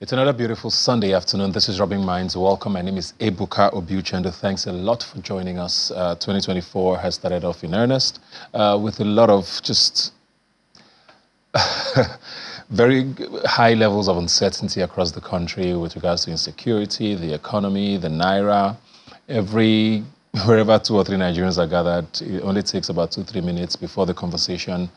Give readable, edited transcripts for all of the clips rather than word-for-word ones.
It's another beautiful Sunday afternoon. This is Rubbin Minds. Welcome. My name is Ebuka Obiuchendo. Thanks a lot for joining us. 2024 has started off in earnest with a lot of just very high levels of uncertainty across the country with regards to insecurity, the economy, the naira. Wherever 2 or 3 Nigerians are gathered, it only takes about 2-3 minutes before the conversation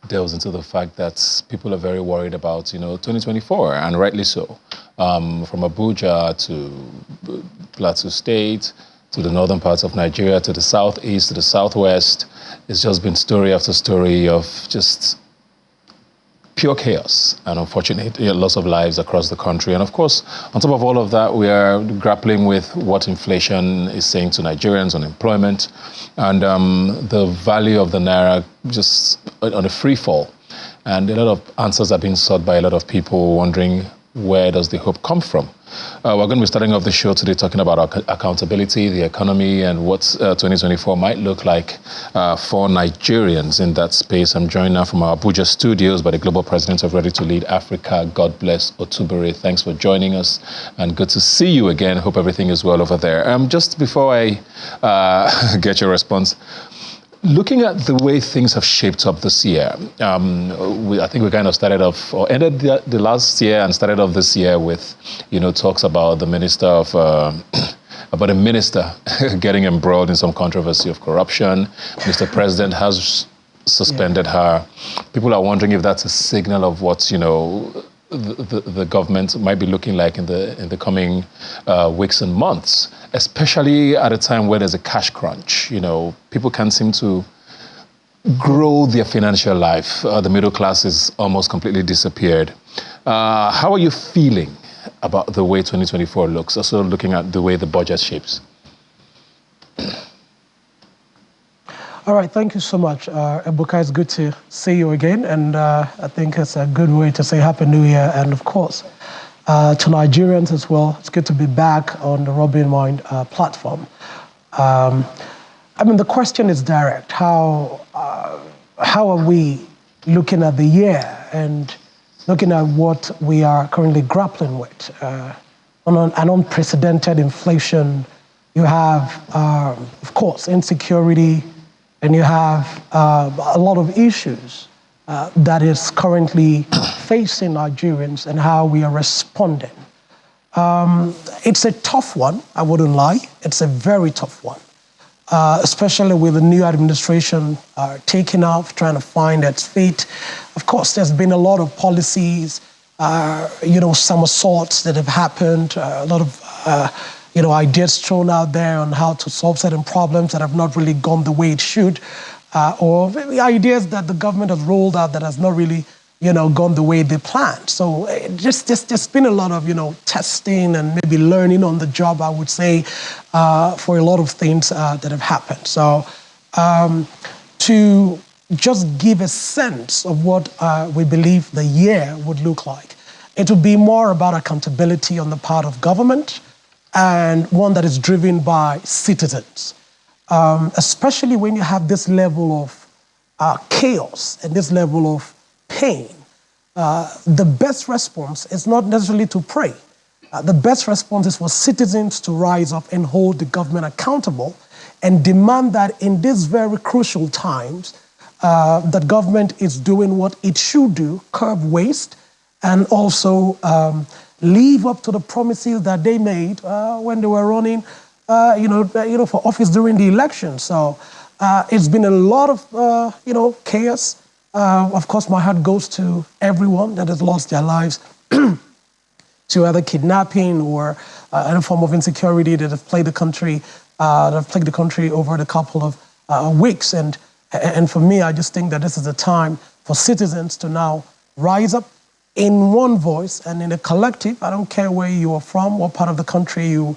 delves into the fact that people are very worried about, 2024, and rightly so. From Abuja to Plateau State, to the northern parts of Nigeria, to the southeast, to the southwest, it's just been story after story of just pure chaos and unfortunately loss of lives across the country. And of course, on top of all of that, we are grappling with what inflation is saying to Nigerians, unemployment, and the value of the naira just on a free fall. And a lot of answers are being sought by a lot of people wondering, where does the hope come from? We're going to be starting off the show today talking about accountability, the economy, and what 2024 might look like for Nigerians in that space. I'm joined now from our Abuja studios by the Global President of Ready to Lead Africa, God bless Otubere. Thanks for joining us, and good to see you again. Hope everything is well over there. Just before I get your response, looking at the way things have shaped up this year, I think we kind of started off, or ended the last year and started off this year with, talks about the minister of, about a minister getting embroiled in some controversy of corruption. Mr. President has suspended her. People are wondering if that's a signal of what, the government might be looking like in the coming weeks and months, especially at a time where there's a cash crunch. People can't seem to grow their financial life. The middle class is almost completely disappeared. How are you feeling about the way 2024 looks, also looking at the way the budget shapes? All right, thank you so much. Ebuka, it's good to see you again, and I think it's a good way to say Happy New Year, and of course, to Nigerians as well. It's good to be back on the Rubbin Mind platform. The question is direct. How are we looking at the year and looking at what we are currently grappling with? On an unprecedented inflation, you have, of course, insecurity, and you have a lot of issues that is currently facing Nigerians and how we are responding. It's a tough one, I wouldn't lie. It's a very tough one, especially with the new administration taking off, trying to find its feet. Of course, there's been a lot of policies, somersaults that have happened, a lot of ideas thrown out there on how to solve certain problems that have not really gone the way it should, or maybe ideas that the government has rolled out that has not really, gone the way they planned. So just been a lot of, testing and maybe learning on the job, I would say, for a lot of things that have happened. So to just give a sense of what we believe the year would look like, it would be more about accountability on the part of government, and one that is driven by citizens, especially when you have this level of chaos and this level of pain. The best response is not necessarily to pray. The best response is for citizens to rise up and hold the government accountable and demand that in these very crucial times, that government is doing what it should do, curb waste, and also live up to the promises that they made when they were running, for office during the election. So it's been a lot of, chaos. Of course, my heart goes to everyone that has lost their lives to either kidnapping or any form of insecurity that have plagued the country, over the couple of weeks. And for me, I just think that this is a time for citizens to now rise up in one voice and in a collective. I don't care where you are from, what part of the country you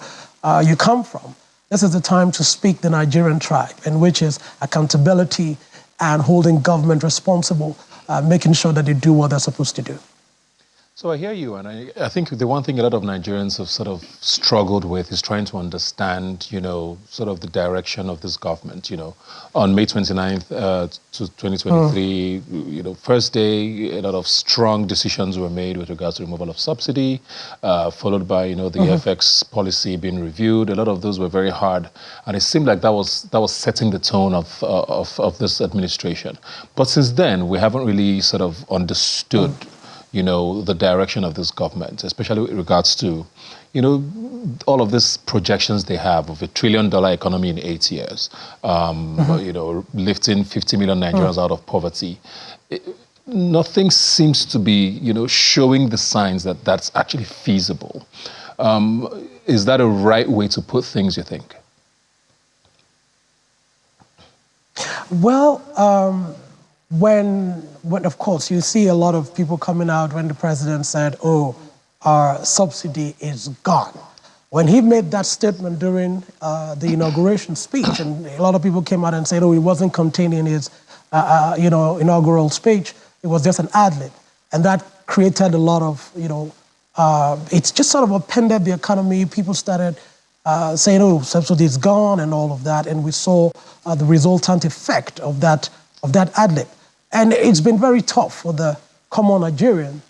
come from. This is the time to speak the Nigerian tribe, and which is accountability and holding government responsible, making sure that they do what they're supposed to do. So I hear you, and I think the one thing a lot of Nigerians have sort of struggled with is trying to understand, sort of the direction of this government. On May 29th to 2023, first day, a lot of strong decisions were made with regards to removal of subsidy, followed by, the FX policy being reviewed. A lot of those were very hard, and it seemed like that was setting the tone of this administration. But since then, we haven't really sort of understood the direction of this government, especially with regards to, all of these projections they have of $1 trillion economy in 8 years, lifting 50 million Nigerians out of poverty. Nothing seems to be, showing the signs that that's actually feasible. Is that a right way to put things, you think? Well, when of course you see a lot of people coming out when the president said, "Oh, our subsidy is gone." When he made that statement during the inauguration speech, and a lot of people came out and said, "Oh, it wasn't contained in his, inaugural speech. It was just an ad-lib," and that created a lot of, it's just sort of upended the economy. People started saying, "Oh, subsidy is gone," and all of that, and we saw the resultant effect of that ad-lib. And it's been very tough for the common Nigerian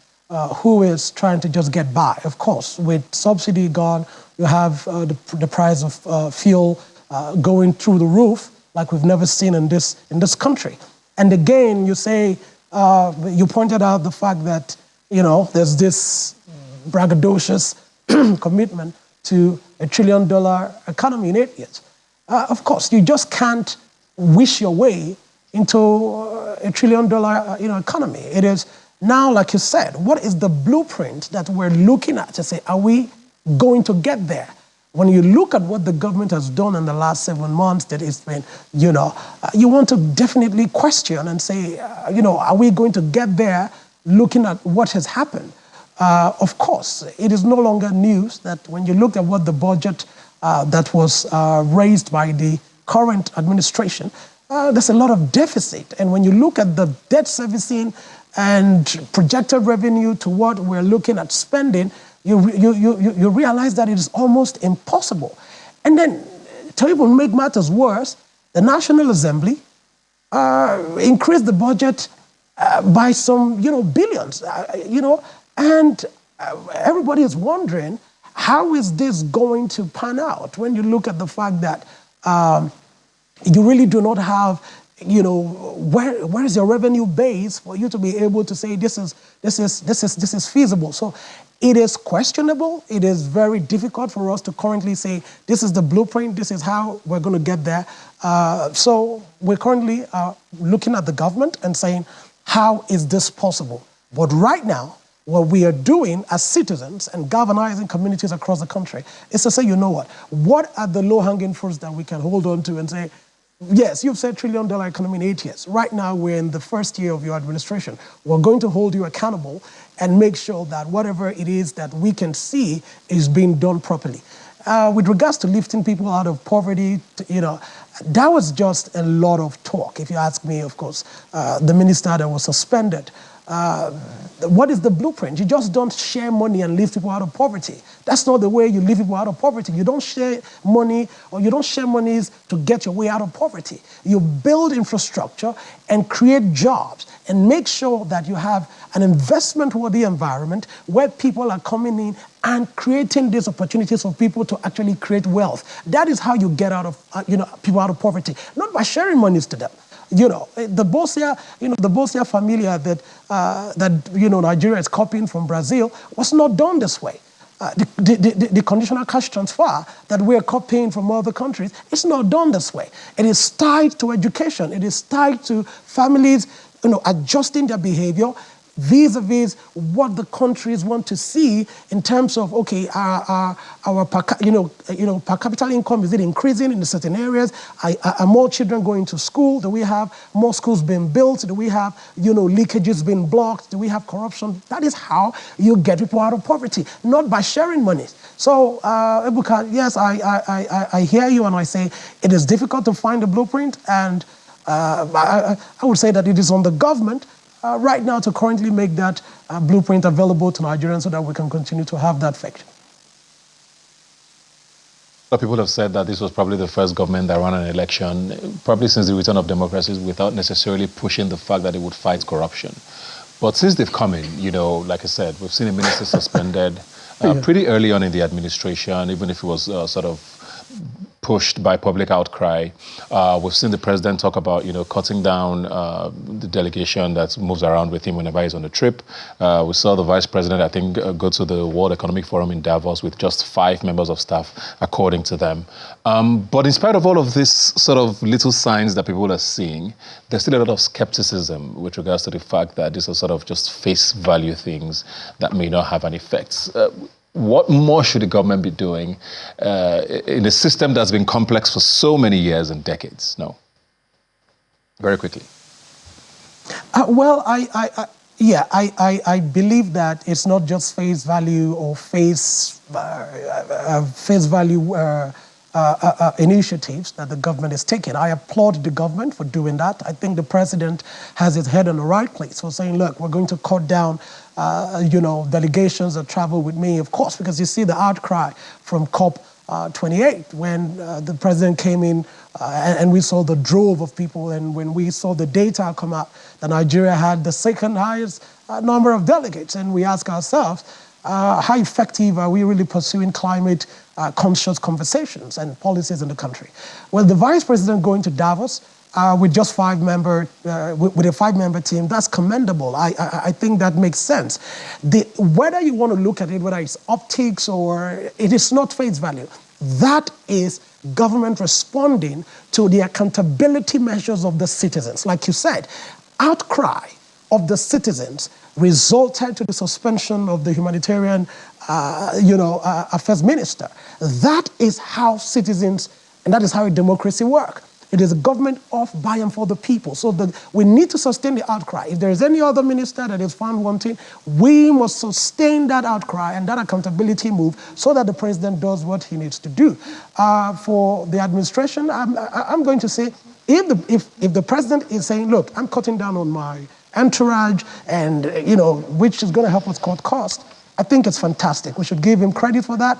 who is trying to just get by. Of course, with subsidy gone, you have the price of fuel going through the roof like we've never seen in this country. And again, you pointed out the fact that, there's this braggadocious commitment to $1 trillion economy in 8 years. Of course, you just can't wish your way into $1 trillion economy. It is now, like you said, what is the blueprint that we're looking at to say, are we going to get there? When you look at what the government has done in the last 7 months, that it's been, you want to definitely question and say, are we going to get there looking at what has happened? Of course, it is no longer news that when you look at what the budget that was raised by the current administration, there's a lot of deficit. And when you look at the debt servicing and projected revenue to what we're looking at spending, you realize that it is almost impossible. And then, to even make matters worse, the National Assembly increased the budget by some, billions, and everybody is wondering, how is this going to pan out when you look at the fact that you really do not have, where is your revenue base for you to be able to say this is feasible? So it is questionable. It is very difficult for us to currently say this is the blueprint. This is how we're going to get there. So we're currently looking at the government and saying, how is this possible? But right now, what we are doing as citizens and galvanizing communities across the country is to say, what are the low-hanging fruits that we can hold on to and say, yes, you've said $1 trillion economy in 8 years. Right now, we're in the first year of your administration. We're going to hold you accountable and make sure that whatever it is that we can see is being done properly. With regards to lifting people out of poverty, that was just a lot of talk. If you ask me, of course, the minister that was suspended, what is the blueprint? You just don't share money and lift people out of poverty. That's not the way you lift people out of poverty. You don't share money, or you don't share monies to get your way out of poverty. You build infrastructure and create jobs and make sure that you have an investment-worthy environment where people are coming in and creating these opportunities for people to actually create wealth. That is how you get out of, people out of poverty, not by sharing monies to them. The Bolsa Familia that Nigeria is copying from Brazil was not done this way. The conditional cash transfer that we're copying from other countries, it's not done this way. It is tied to education. It is tied to families, adjusting their behavior vis-a-vis what the countries want to see in terms of, okay, our per capita income, is it increasing in certain areas? Are more children going to school? Do we have more schools being built? Do we have, leakages being blocked? Do we have corruption? That is how you get people out of poverty, not by sharing money. So, Ebuka, yes, I hear you, and I say it is difficult to find a blueprint, and I would say that it is on the government right now to currently make that blueprint available to Nigerians so that we can continue to have that fact. People have said that this was probably the first government that ran an election, probably since the return of democracy, without necessarily pushing the fact that it would fight corruption. But since they've come in, like I said, we've seen a minister suspended pretty early on in the administration, even if it was sort of pushed by public outcry. We've seen the president talk about, cutting down the delegation that moves around with him whenever he's on a trip. We saw the vice president, I think, go to the World Economic Forum in Davos with just 5 members of staff, according to them. But in spite of all of this sort of little signs that people are seeing, there's still a lot of skepticism with regards to the fact that these are sort of just face value things that may not have an effect. What more should the government be doing in a system that's been complex for so many years and decades? No. Very quickly. Well, I believe that it's not just face value or face value initiatives that the government is taking. I applaud the government for doing that. I think the president has his head in the right place for saying, look, we're going to cut down delegations that travel with me, of course, because you see the outcry from COP28 when the president came in and we saw the drove of people, and when we saw the data come out that Nigeria had the second highest number of delegates, and we ask ourselves, how effective are we really pursuing climate conscious conversations and policies in the country? Well, the vice president going to Davos with just 5 member, with a 5-member team, that's commendable. I think that makes sense. Whether you want to look at it, whether it's optics or it is not face value, that is government responding to the accountability measures of the citizens. Like you said, outcry of the citizens resulted to the suspension of the humanitarian, affairs minister. That is how citizens, and that is how a democracy works. It is a government of, by, and for the people. So we need to sustain the outcry. If there is any other minister that is found wanting, we must sustain that outcry and that accountability move so that the president does what he needs to do. For the administration, I'm going to say, if the president is saying, look, I'm cutting down on my entourage and, which is going to help us cut costs, I think it's fantastic. We should give him credit for that.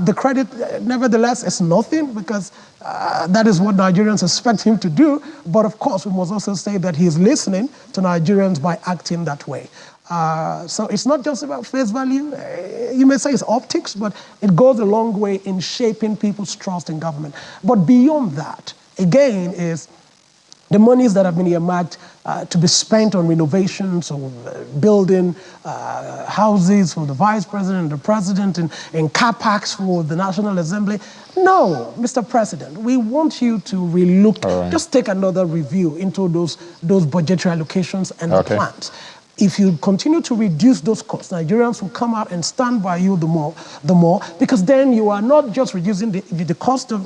The credit, nevertheless, is nothing because that is what Nigerians expect him to do. But of course, we must also say that he's listening to Nigerians by acting that way. So it's not just about face value. You may say it's optics, but it goes a long way in shaping people's trust in government. But beyond that, again, is the monies that have been earmarked to be spent on renovations or building houses for the vice president and the president and car parks for the National Assembly. No, Mr. President, we want you to relook, just take another review into those budgetary allocations and the plans. If you continue to reduce those costs, Nigerians will come out and stand by you the more, because then you are not just reducing the cost of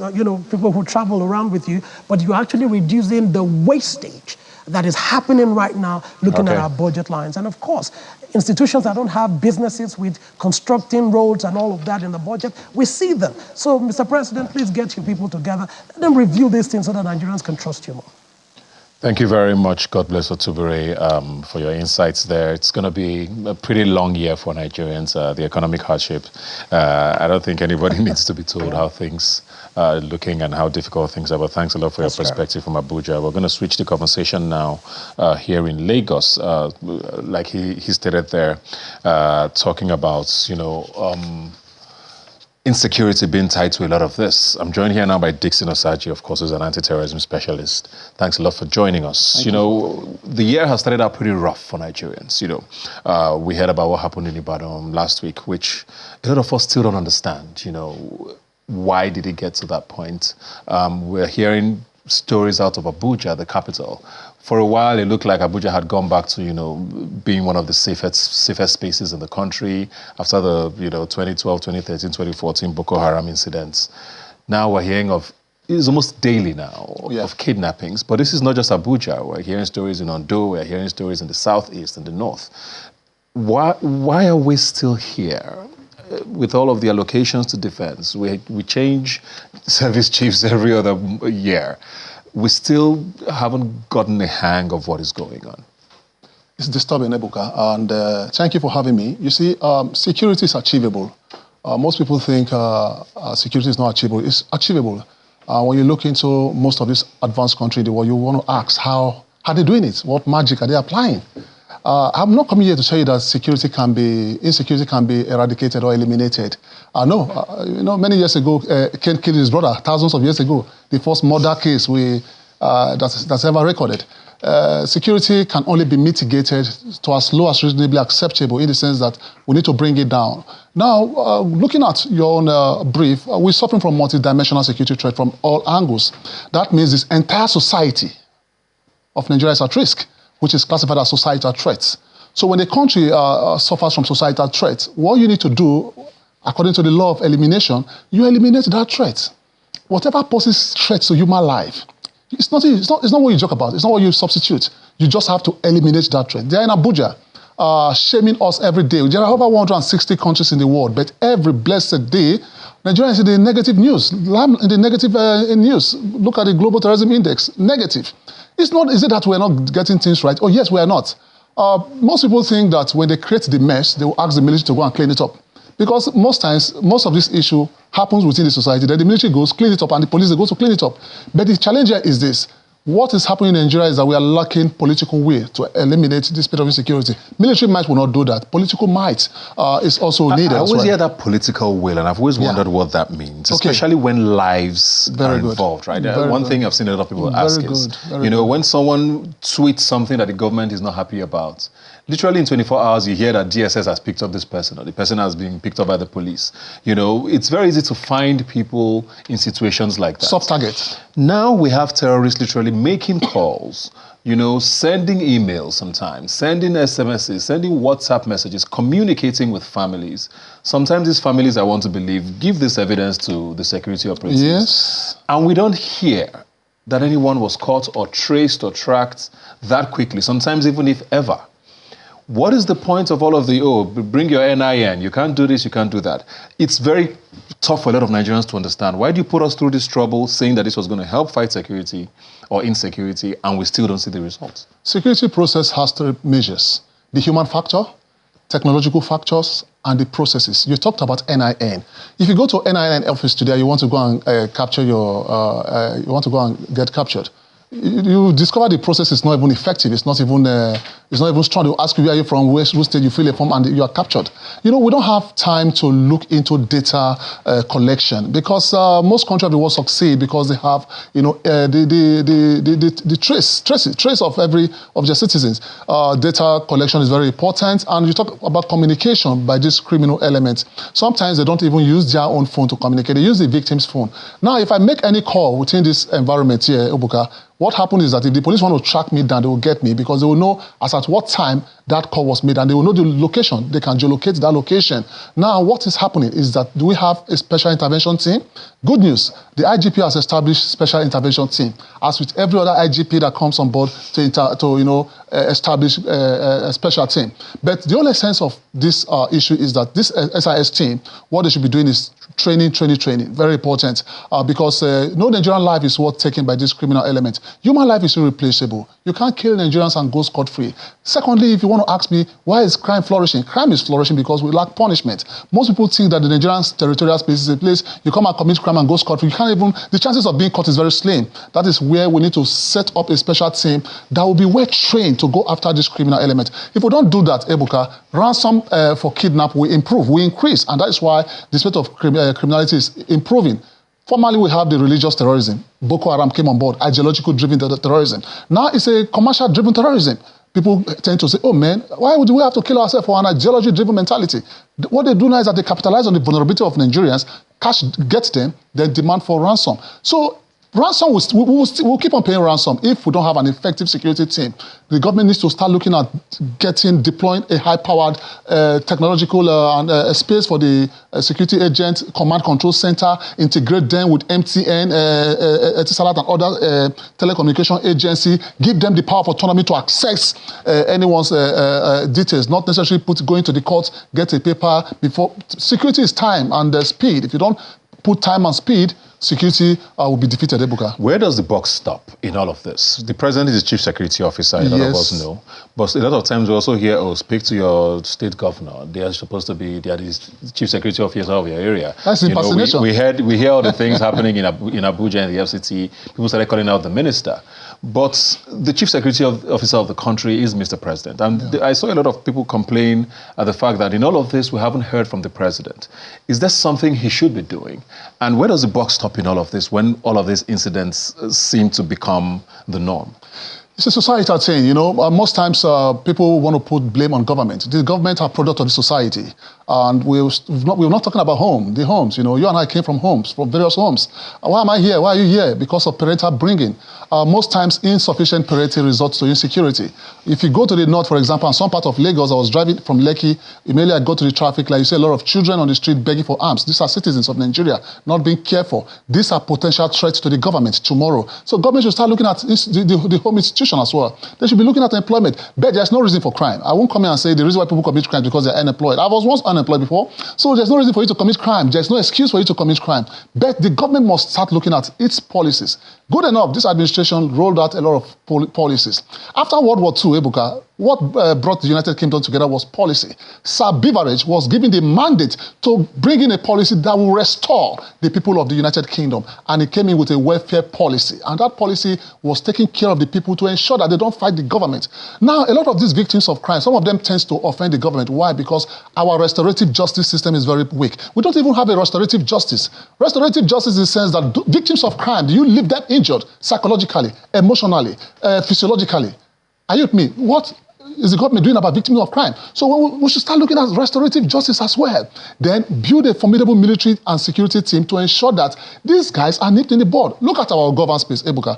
people who travel around with you, but you're actually reducing the wastage that is happening right now looking at our budget lines. And of course, institutions that don't have businesses with constructing roads and all of that in the budget, we see them. So, Mr. President, please get your people together. Let them review these things so that Nigerians can trust you more. Thank you very much, God bless Otubere, for your insights there. It's going to be a pretty long year for Nigerians, the economic hardship. I don't think anybody needs to be told how things are looking and how difficult things are, but thanks a lot for your perspective from Abuja. We're going to switch the conversation now here in Lagos, like he stated there, talking about, insecurity being tied to a lot of this. I'm joined here now by Dixon Osaji, of course, who's an anti-terrorism specialist. Thanks a lot for joining us. The year has started out pretty rough for Nigerians. We heard about what happened in Ibadan last week, which a lot of us still don't understand. Why did it get to that point? We're hearing stories out of Abuja, the capital. For a while, it looked like Abuja had gone back to, being one of the safest spaces in the country after the, 2012, 2013, 2014 Boko Haram incidents. Now we're hearing of, it's almost daily now, of kidnappings. But this is not just Abuja. We're hearing stories in Ondo, we're hearing stories in the southeast and the north. Why are we still here? With all of the allocations to defense, we change service chiefs every other year. We still haven't gotten a hang of what is going on. It's disturbing, Ebuka, and thank you for having me. You see, security is achievable. Most people think security is not achievable. It's achievable. When you look into most of these advanced countries in the world, you want to ask how are they doing it? What magic are they applying? I'm not coming here to tell you that insecurity can be eradicated or eliminated. No, many years ago, Ken killed his brother, thousands of years ago. The first murder case that's ever recorded. Security can only be mitigated to as low as reasonably acceptable, in the sense that we need to bring it down. Now, looking at your own brief, we're suffering from multidimensional security threat from all angles. That means this entire society of Nigeria is at risk, which is classified as societal threats. So when a country suffers from societal threats, what you need to do, according to the law of elimination, you eliminate that threat. Whatever poses threats to human life, it's not what you joke about. It's not what you substitute. You just have to eliminate that threat. They're in Abuja, shaming us every day. There are over 160 countries in the world, but every blessed day, Nigeria is in the negative news. In the negative news. Look at the Global Terrorism Index, negative. Is it that we're not getting things right? Oh, yes, we are not. Most people think that when they create the mess, they will ask the military to go and clean it up. Because most times, most of this issue happens within the society. Then the military goes, clean it up, and the police go to clean it up. But the challenge here is this. What is happening in Nigeria is that we are lacking political will to eliminate this bit of insecurity. Military might will not do that. Political might is also needed. I always hear that political will, and I've always wondered what that means, especially when lives are involved, right? One thing I've seen a lot of people ask is, when someone tweets something that the government is not happy about, literally in 24 hours, you hear that DSS has picked up this person, or the person has been picked up by the police. It's very easy to find people in situations like that. Soft target. Now we have terrorists literally making calls, sending emails sometimes, sending SMSs, sending WhatsApp messages, communicating with families. Sometimes these families, I want to believe, give this evidence to the security operatives. Yes. And we don't hear that anyone was caught or traced or tracked that quickly, sometimes even if ever. What is the point of all of bring your NIN, you can't do this, you can't do that? It's very tough for a lot of Nigerians to understand. Why do you put us through this trouble saying that this was going to help fight security or insecurity, and we still don't see the results? Security process has three measures: the human factor, technological factors, and the processes. You talked about NIN. If you go to NIN office today, you want to go and capture you want to go and get captured. You discover the process is not even effective. It's not even strong. They'll ask you, where are you from, which state, you fill a form, and you are captured. We don't have time to look into data collection, because most countries of the world succeed because they have, the trace of every of their citizens. Data collection is very important, and you talk about communication by these criminal elements. Sometimes they don't even use their own phone to communicate. They use the victim's phone. Now, if I make any call within this environment here, Ebuka, what happens is that if the police want to track me down, they will get me, because they will know as at what time that call was made, and they will know the location. They can geolocate that location. Now, what is happening is that, do we have a special intervention team? Good news, the IGP has established special intervention team, as with every other IGP that comes on board to establish a special team. But the only sense of this issue is that this SIS team, what they should be doing is training, very important, because no Nigerian life is worth taking by this criminal element. Human life is irreplaceable. You can't kill Nigerians and go scot-free. Secondly, if you want to ask me, why is crime flourishing? Crime is flourishing because we lack punishment. Most people think that the Nigerian territorial space is a place you come and commit crime and go scot-free. The chances of being caught is very slim. That is where we need to set up a special team that will be well trained to go after this criminal element. If we don't do that, Ebuka, ransom for kidnap will improve, will increase, and that is why the state of criminality is improving. Formerly, we have the religious terrorism. Boko Haram came on board, ideological-driven terrorism. Now it's a commercial-driven terrorism. People tend to say, oh man, why would we have to kill ourselves for an ideology-driven mentality? What they do now is that they capitalize on the vulnerability of Nigerians, cash gets them, then demand for ransom. So ransom, we'll keep on paying ransom if we don't have an effective security team. The government needs to start looking at deploying a high-powered technological space for the security agent, command control center, integrate them with MTN, Etisalat, and other telecommunication agency, give them the power of autonomy to access anyone's details, not necessarily going to the court, get a paper before. Security is time and speed. If you don't put time and speed, security will be defeated, Ebuka. Where does the buck stop in all of this? The president is the chief security officer, a lot of us know. But a lot of times we also hear, oh, speak to your state governor. They are supposed to be, they are the chief security officer of your area. That's impersonation. We hear all the things happening in Abuja and the FCT. People started calling out the minister. But the chief security officer of the country is Mr. President. And I saw a lot of people complain at the fact that in all of this, we haven't heard from the president. Is there something he should be doing? And where does the buck stop in all of this when all of these incidents seem to become the norm? It's a societal thing, most times people want to put blame on government. The government are product of the society. And we're not talking about the homes. You and I came from homes, from various homes. Why am I here? Why are you here? Because of parental bringing. Most times, insufficient parenting results to insecurity. If you go to the north, for example, and some part of Lagos, I was driving from Lekki, immediately I go to the traffic light, you see a lot of children on the street begging for arms. These are citizens of Nigeria, not being careful. These are potential threats to the government tomorrow. So government should start looking at the home institution as well. They should be looking at employment. But there's no reason for crime. I won't come here and say the reason why people commit crime is because they're unemployed. I was once unemployed before, so there's no reason for you to commit crime. There's no excuse for you to commit crime. But the government must start looking at its policies. Good enough, this administration rolled out a lot of policies. After World War II, Ebuka, what brought the United Kingdom together was policy. Sir Beveridge was given the mandate to bring in a policy that will restore the people of the United Kingdom. And he came in with a welfare policy. And that policy was taking care of the people to ensure that they don't fight the government. Now, a lot of these victims of crime, some of them tend to offend the government. Why? Because our restorative justice system is very weak. We don't even have a restorative justice. Restorative justice in the sense that victims of crime, do you leave them injured psychologically, emotionally, physiologically? Are you with me? What is the government doing about victims of crime? So we should start looking at restorative justice as well. Then build a formidable military and security team to ensure that these guys are nipped in the bud. Look at our government space, Ebuka.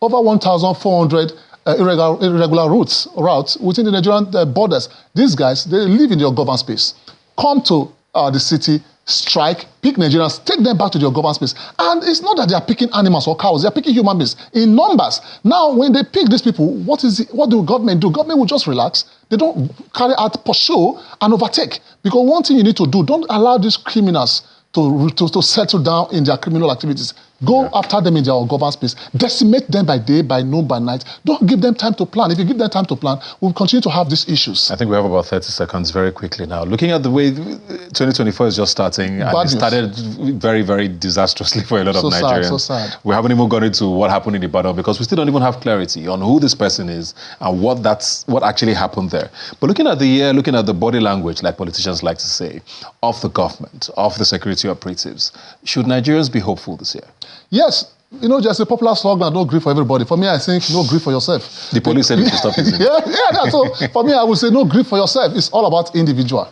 Over 1,400 irregular routes within the Nigerian borders. These guys, they live in your government space. Come to the city, strike, pick Nigerians, take them back to their government space. And it's not that they are picking animals or cows, they are picking human beings in numbers. Now, when they pick these people, what do government do? Government will just relax. They don't carry out pursue and overtake. Because one thing you need to do, don't allow these criminals to settle down in their criminal activities. Go after them in their government space. Decimate them by day, by noon, by night. Don't give them time to plan. If you give them time to plan, we'll continue to have these issues. I think we have about 30 seconds very quickly now. Looking at the way 2024 is just starting, and it started very, very disastrously for a lot of Nigerians. So sad. We haven't even gone into what happened in Ibadan because we still don't even have clarity on who this person is and what actually happened there. But looking at the body language, like politicians like to say, of the government, of the security operatives, should Nigerians be hopeful this year? Yes. There's a popular slogan, no grief for everybody. For me, I think no grief for yourself. The police said it to stop using it. So for me, I would say no grief for yourself. It's all about individual.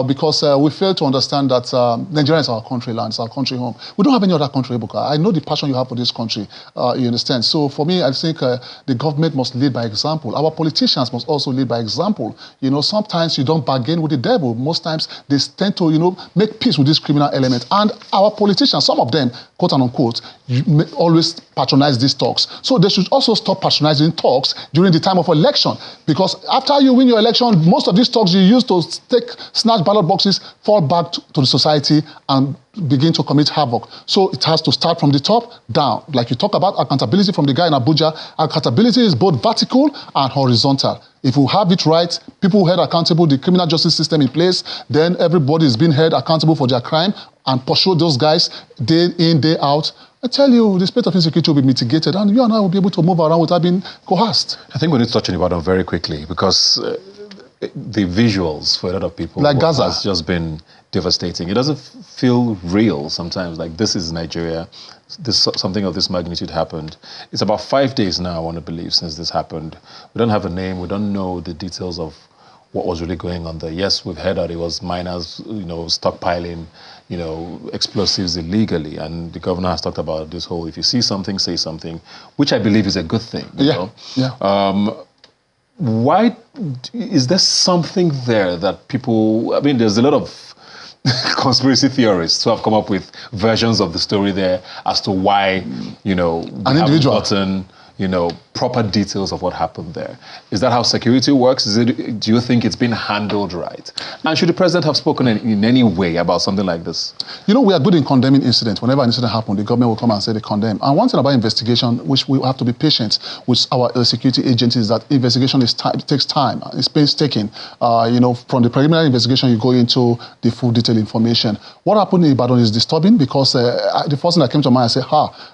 Because we fail to understand that Nigeria is our country land, it's our country home. We don't have any other country, Ebuka. I know the passion you have for this country, you understand. So for me, I think the government must lead by example. Our politicians must also lead by example. Sometimes you don't bargain with the devil. Most times they tend to, make peace with this criminal element. And our politicians, some of them, quote and unquote, always patronize these talks. So they should also stop patronizing talks during the time of election. Because after you win your election, most of these talks you use to snatch ballot boxes fall back to the society and begin to commit havoc. So it has to start from the top down. Like you talk about accountability from the guy in Abuja, accountability is both vertical and horizontal. If we have it right, people held accountable, the criminal justice system in place, then everybody is being held accountable for their crime and pursue those guys day in, day out. I tell you, the state of insecurity will be mitigated and you and I will be able to move around without being coerced. I think we need to touch on Ibadan very quickly because the visuals for a lot of people like Gaza has just been devastating. It doesn't feel real sometimes, like this is Nigeria, something of this magnitude happened. It's about 5 days now, I want to believe, since this happened. We don't have a name, we don't know the details of what was really going on there. Yes, we've heard that it was miners, stockpiling, explosives illegally. And the governor has talked about this whole, if you see something, say something, which I believe is a good thing. You know? Why is there something there that people, there's a lot of conspiracy theorists who have come up with versions of the story there as to why, an individual. proper details of what happened there. Is that how security works? Do you think it's been handled right? And should the president have spoken in any way about something like this? We are good in condemning incidents. Whenever an incident happens, the government will come and say they condemn. And one thing about investigation, which we have to be patient with our security agencies, that investigation takes time. It's painstaking. From the preliminary investigation, you go into the full detailed information. What happened in Ibadan is disturbing because the first thing that came to mind, I said,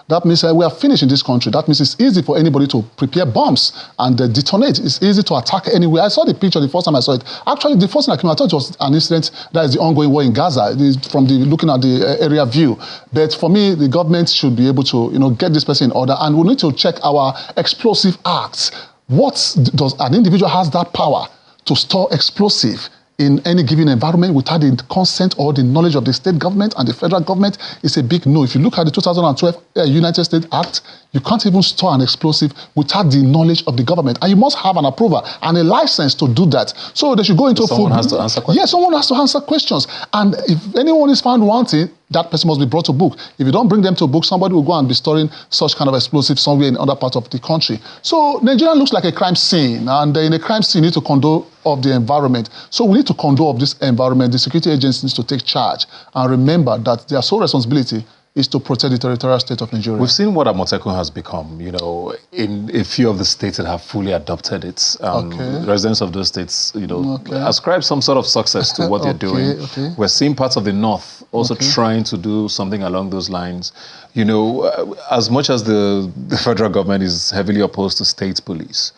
that means we are finished in this country. That means it's easy for anybody to prepare bombs and detonate. It's easy to attack anywhere. I saw the picture the first time I saw it. Actually, the first thing that came, I thought it was an incident that is the ongoing war in Gaza, from looking at the area view. But for me, the government should be able to, get this person in order, and we need to check our explosive acts. Does an individual has that power to store explosive in any given environment without the consent or the knowledge of the state government and the federal government? Is a big no. If you look at the 2012 United States Act, you can't even store an explosive without the knowledge of the government. And you must have an approval and a license to do that. So they should go into someone has to answer questions. Yes, someone has to answer questions. And if anyone is found wanting, that person must be brought to book. If you don't bring them to book, somebody will go and be storing such kind of explosives somewhere in other parts of the country. So Nigeria looks like a crime scene. And in a crime scene, you need to condone of the environment. So we need to condone of this environment. The security agencies need to take charge and remember that their sole responsibility is to protect the territorial state of Nigeria. We've seen what Amotekun has become, in a few of the states that have fully adopted it. Residents of those states, ascribe some sort of success to what they're doing. We're seeing parts of the north also trying to do something along those lines. As much as the federal government is heavily opposed to state police,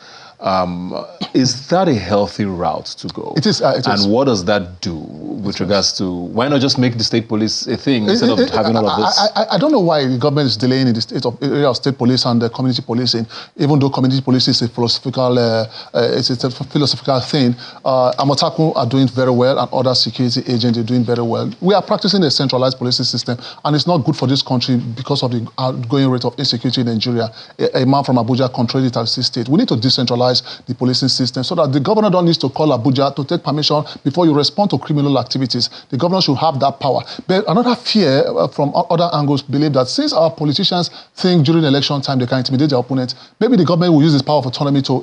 is that a healthy route to go? It is. And what does that do with regards to, why not just make the state police a thing instead of having all of this? I don't know why the government is delaying in the area of state police and the community policing, even though community policing is a philosophical thing. Amotekun are doing very well and other security agents are doing very well. We are practicing a centralized policing system and it's not good for this country because of the outgoing rate of insecurity in Nigeria. A man from Abuja controls it as a state. We need to decentralize the policing system so that the governor don't need to call Abuja to take permission before you respond to criminal activities. The governor should have that power. But another fear from other angles believe that since our politicians think during election time they can intimidate their opponents, maybe the government will use its power of autonomy to,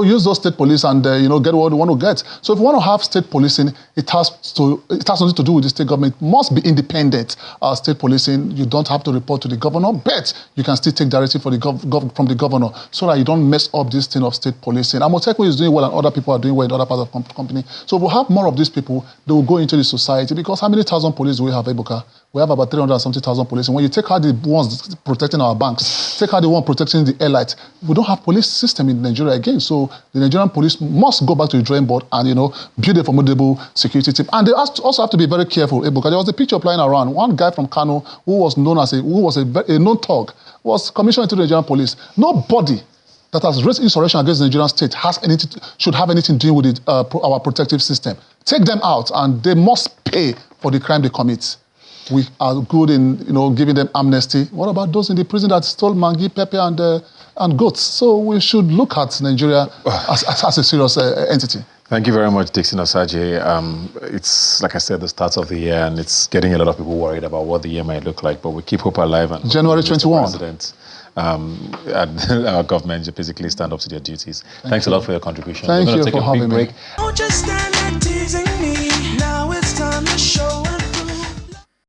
use those state police and, get what they want to get. So if we want to have state policing, it has nothing to do with the state government. It must be independent. State policing, you don't have to report to the governor, but you can still take directive from the governor so that you don't mess up this thing of state policing. Amotekun is doing well and other people are doing well in other parts of the company. So we'll have more of these people, they will go into the society because how many thousand police do we have, Ebuka? We have about 370,000 police. And when you take out the ones protecting our banks, take out the one protecting the airlight, we don't have police system in Nigeria again. So the Nigerian police must go back to the drawing board and, build a formidable security team. And they also have to be very careful, Ebuka. There was a picture flying around. One guy from Kano who was a known thug was commissioned into the Nigerian police. Nobody that has raised insurrection against the Nigerian state should have anything to do with our protective system. Take them out, and they must pay for the crime they commit. We are good in, giving them amnesty. What about those in the prison that stole mangi, pepper, and goats? So we should look at Nigeria as a serious entity. Thank you very much, Dixon Osagie. It's, like I said, the start of the year, and it's getting a lot of people worried about what the year might look like, but we keep hope alive. And January 21. And our government basically stand up to their duties. Thanks a lot for your contribution. Thank We're going to you take for a big having break. me.